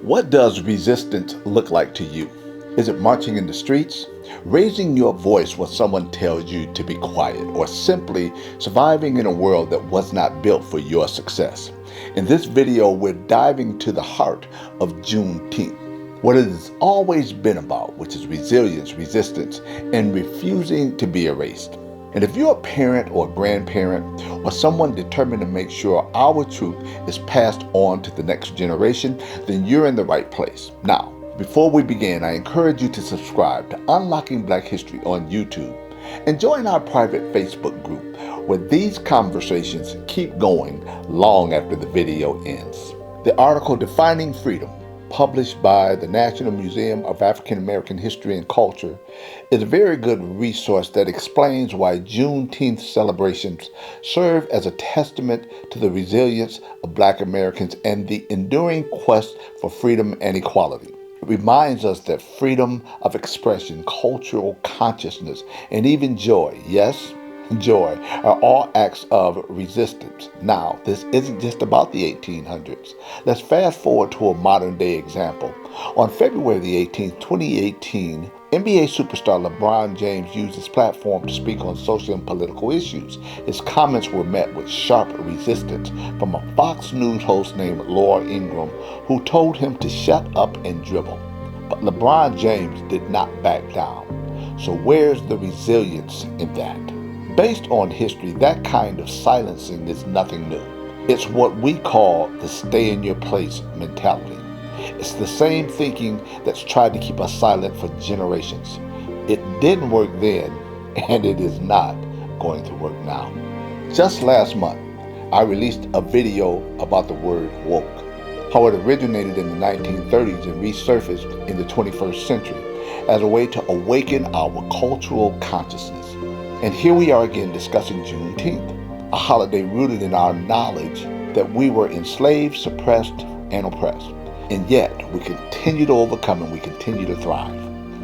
What does resistance look like to you? Is it marching in the streets, raising your voice when someone tells you to be quiet, or simply surviving in a world that was not built for your success? In this video, we're diving to the heart of Juneteenth, what it has always been about, which is resilience, resistance, and refusing to be erased. And if you're a parent or a grandparent or someone determined to make sure our truth is passed on to the next generation, then you're in the right place. Now, before we begin, I encourage you to subscribe to Unlocking Black History on YouTube and join our private Facebook group where these conversations keep going long after the video ends. The article Defining Freedom, published by the National Museum of African American History and Culture, is a very good resource that explains why Juneteenth celebrations serve as a testament to the resilience of Black Americans and the enduring quest for freedom and equality. It reminds us that freedom of expression, cultural consciousness, and even joy, yes, joy, are all acts of resistance. Now, this isn't just about the 1800s. Let's fast forward to a modern day example. On February the 18th, 2018, NBA superstar LeBron James used his platform to speak on social and political issues. His comments were met with sharp resistance from a Fox News host named Laura Ingraham, who told him to shut up and dribble. But LeBron James did not back down. So where's the resilience in that? Based on history, that kind of silencing is nothing new. It's what we call the stay in your place mentality. It's the same thinking that's tried to keep us silent for generations. It didn't work then, and it is not going to work now. Just last month, I released a video about the word woke, how it originated in the 1930s and resurfaced in the 21st century as a way to awaken our cultural consciousness. And here we are again discussing Juneteenth, a holiday rooted in our knowledge that we were enslaved, suppressed, and oppressed. And yet, we continue to overcome and we continue to thrive.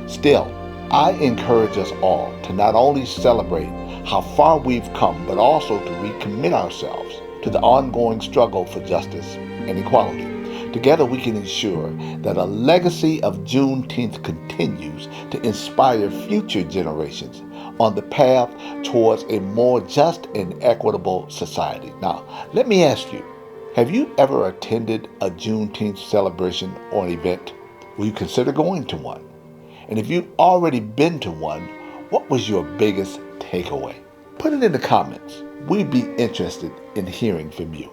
Still, I encourage us all to not only celebrate how far we've come, but also to recommit ourselves to the ongoing struggle for justice and equality. Together we can ensure that a legacy of Juneteenth continues to inspire future generations on the path towards a more just and equitable society. Now, let me ask you, have you ever attended a Juneteenth celebration or an event? Will you consider going to one? And if you've already been to one, what was your biggest takeaway? Put it in the comments. We'd be interested in hearing from you.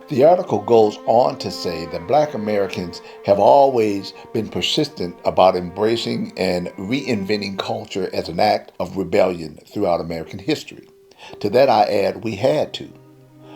The article goes on to say that Black Americans have always been persistent about embracing and reinventing culture as an act of rebellion throughout American history. To that I add, we had to.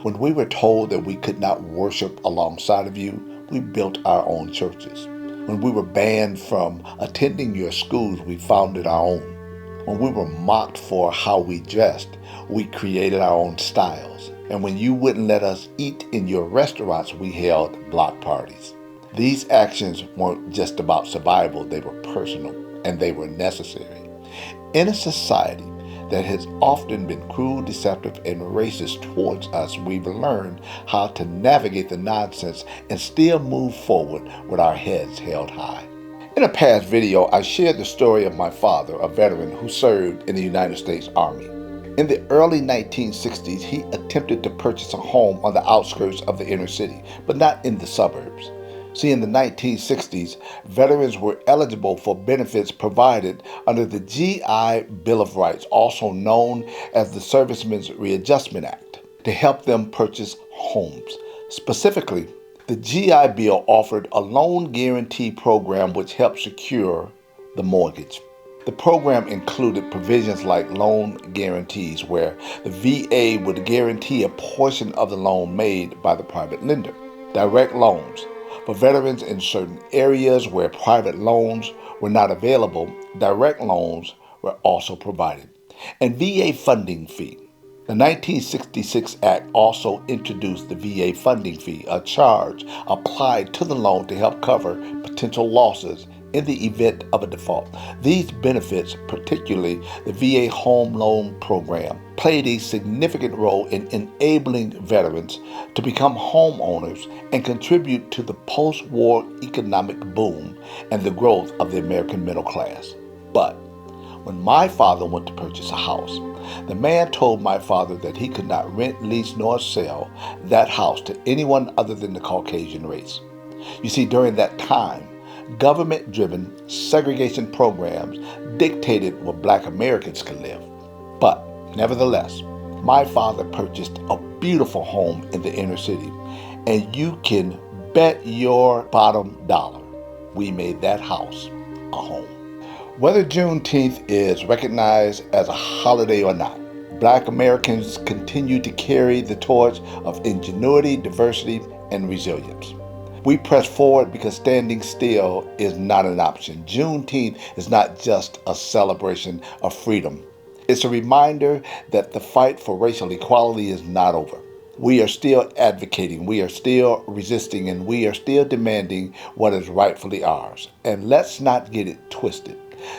When we were told that we could not worship alongside of you, we built our own churches. When we were banned from attending your schools, we founded our own. When we were mocked for how we dressed, we created our own styles. And when you wouldn't let us eat in your restaurants, we held block parties. These actions weren't just about survival, they were personal and they were necessary. In a society that has often been cruel, deceptive, and racist towards us, we've learned how to navigate the nonsense and still move forward with our heads held high. In a past video, I shared the story of my father, a veteran who served in the United States Army. In the early 1960s, he attempted to purchase a home on the outskirts of the inner city, but not in the suburbs. See, in the 1960s, veterans were eligible for benefits provided under the GI Bill of Rights, also known as the Servicemen's Readjustment Act, to help them purchase homes. Specifically, the GI Bill offered a loan guarantee program which helped secure the mortgage. The program included provisions like loan guarantees, where the VA would guarantee a portion of the loan made by the private lender. Direct loans. For veterans in certain areas where private loans were not available, direct loans were also provided. And VA funding fee. The 1966 Act also introduced the VA funding fee, a charge applied to the loan to help cover potential losses in the event of a default. These benefits, particularly the VA Home Loan Program, played a significant role in enabling veterans to become homeowners and contribute to the post-war economic boom and the growth of the American middle class. But when my father went to purchase a house, the man told my father that he could not rent, lease, nor sell that house to anyone other than the Caucasian race. You see, during that time, government-driven segregation programs dictated where Black Americans could live. But nevertheless, my father purchased a beautiful home in the inner city, and you can bet your bottom dollar we made that house a home. Whether Juneteenth is recognized as a holiday or not, Black Americans continue to carry the torch of ingenuity, diversity, and resilience. We press forward because standing still is not an option. Juneteenth is not just a celebration of freedom. It's a reminder that the fight for racial equality is not over. We are still advocating, we are still resisting, and we are still demanding what is rightfully ours. And let's not get it twisted.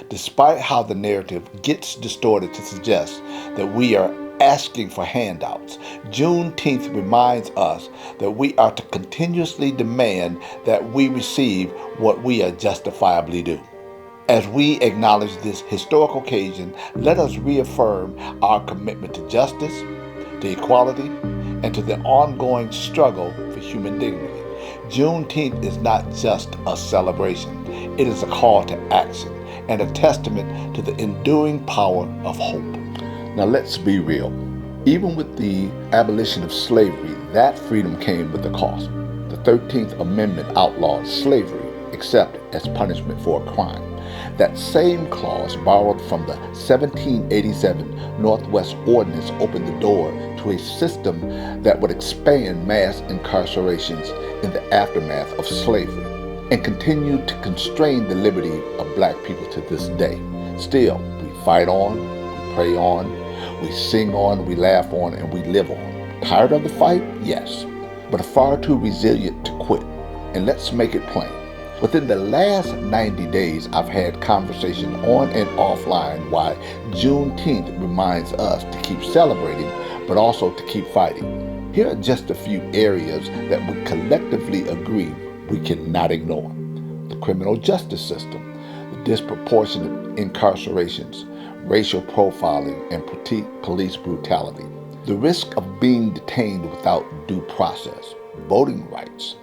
Despite how the narrative gets distorted to suggest that we are asking for handouts, Juneteenth reminds us that we are to continuously demand that we receive what we are justifiably due. As we acknowledge this historical occasion, let us reaffirm our commitment to justice, to equality, and to the ongoing struggle for human dignity. Juneteenth is not just a celebration, it is a call to action and a testament to the enduring power of hope. Now let's be real. Even with the abolition of slavery, that freedom came with a cost. The 13th Amendment outlawed slavery except as punishment for a crime. That same clause, borrowed from the 1787 Northwest Ordinance, opened the door to a system that would expand mass incarcerations in the aftermath of slavery and continue to constrain the liberty of Black people to this day. Still, we fight on, we pray on, we sing on, we laugh on, and we live on. Tired of the fight? Yes, but far too resilient to quit. And let's make it plain. Within the last 90 days, I've had conversation on and offline why Juneteenth reminds us to keep celebrating, but also to keep fighting. Here are just a few areas that we collectively agree we cannot ignore. The criminal justice system, the disproportionate incarcerations, racial profiling, and police brutality, the risk of being detained without due process, voting rights,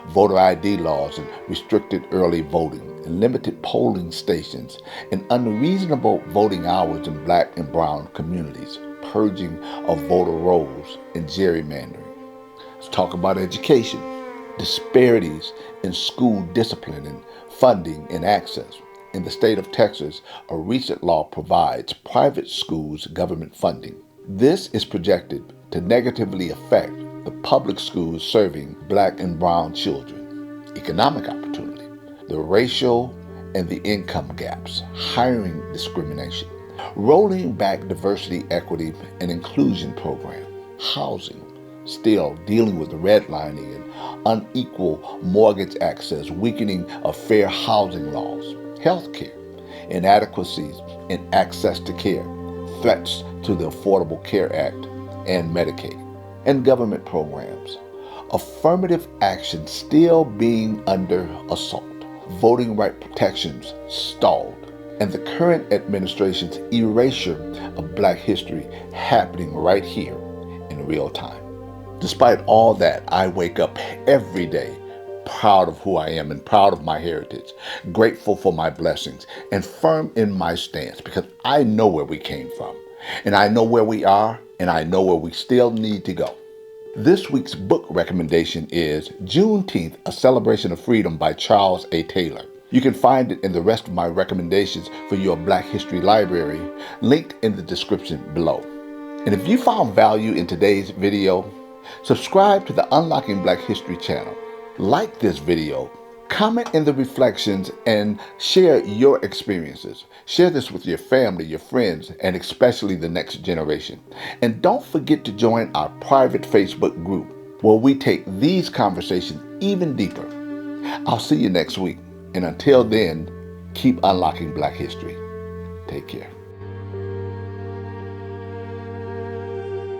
voter ID laws and restricted early voting, and limited polling stations, and unreasonable voting hours in Black and brown communities, purging of voter rolls, and gerrymandering. Let's talk about education. Disparities in school discipline and funding and access. In the state of Texas, a recent law provides private schools government funding. This is projected to negatively affect the public schools serving Black and brown children. Economic opportunity, the racial and the income gaps, hiring discrimination, rolling back diversity, equity, and inclusion program, housing, still dealing with the redlining and unequal mortgage access, weakening of fair housing laws, healthcare, inadequacies in access to care, threats to the Affordable Care Act and Medicaid, and government programs, affirmative action still being under assault, voting right protections stalled, and the current administration's erasure of Black history happening right here in real time. Despite all that, I wake up every day proud of who I am and proud of my heritage, grateful for my blessings, and firm in my stance because I know where we came from, and I know where we are, and I know where we still need to go. This week's book recommendation is Juneteenth, A Celebration of Freedom by Charles A. Taylor. You can find it in the rest of my recommendations for your Black History Library, linked in the description below. And if you found value in today's video, subscribe to the Unlocking Black History channel. Like this video, Comment in the reflections and share your experiences. Share this with your family, your friends, and especially the next generation. And don't forget to join our private Facebook group where we take these conversations even deeper. I'll see you next week. And until then, keep unlocking Black history. Take care.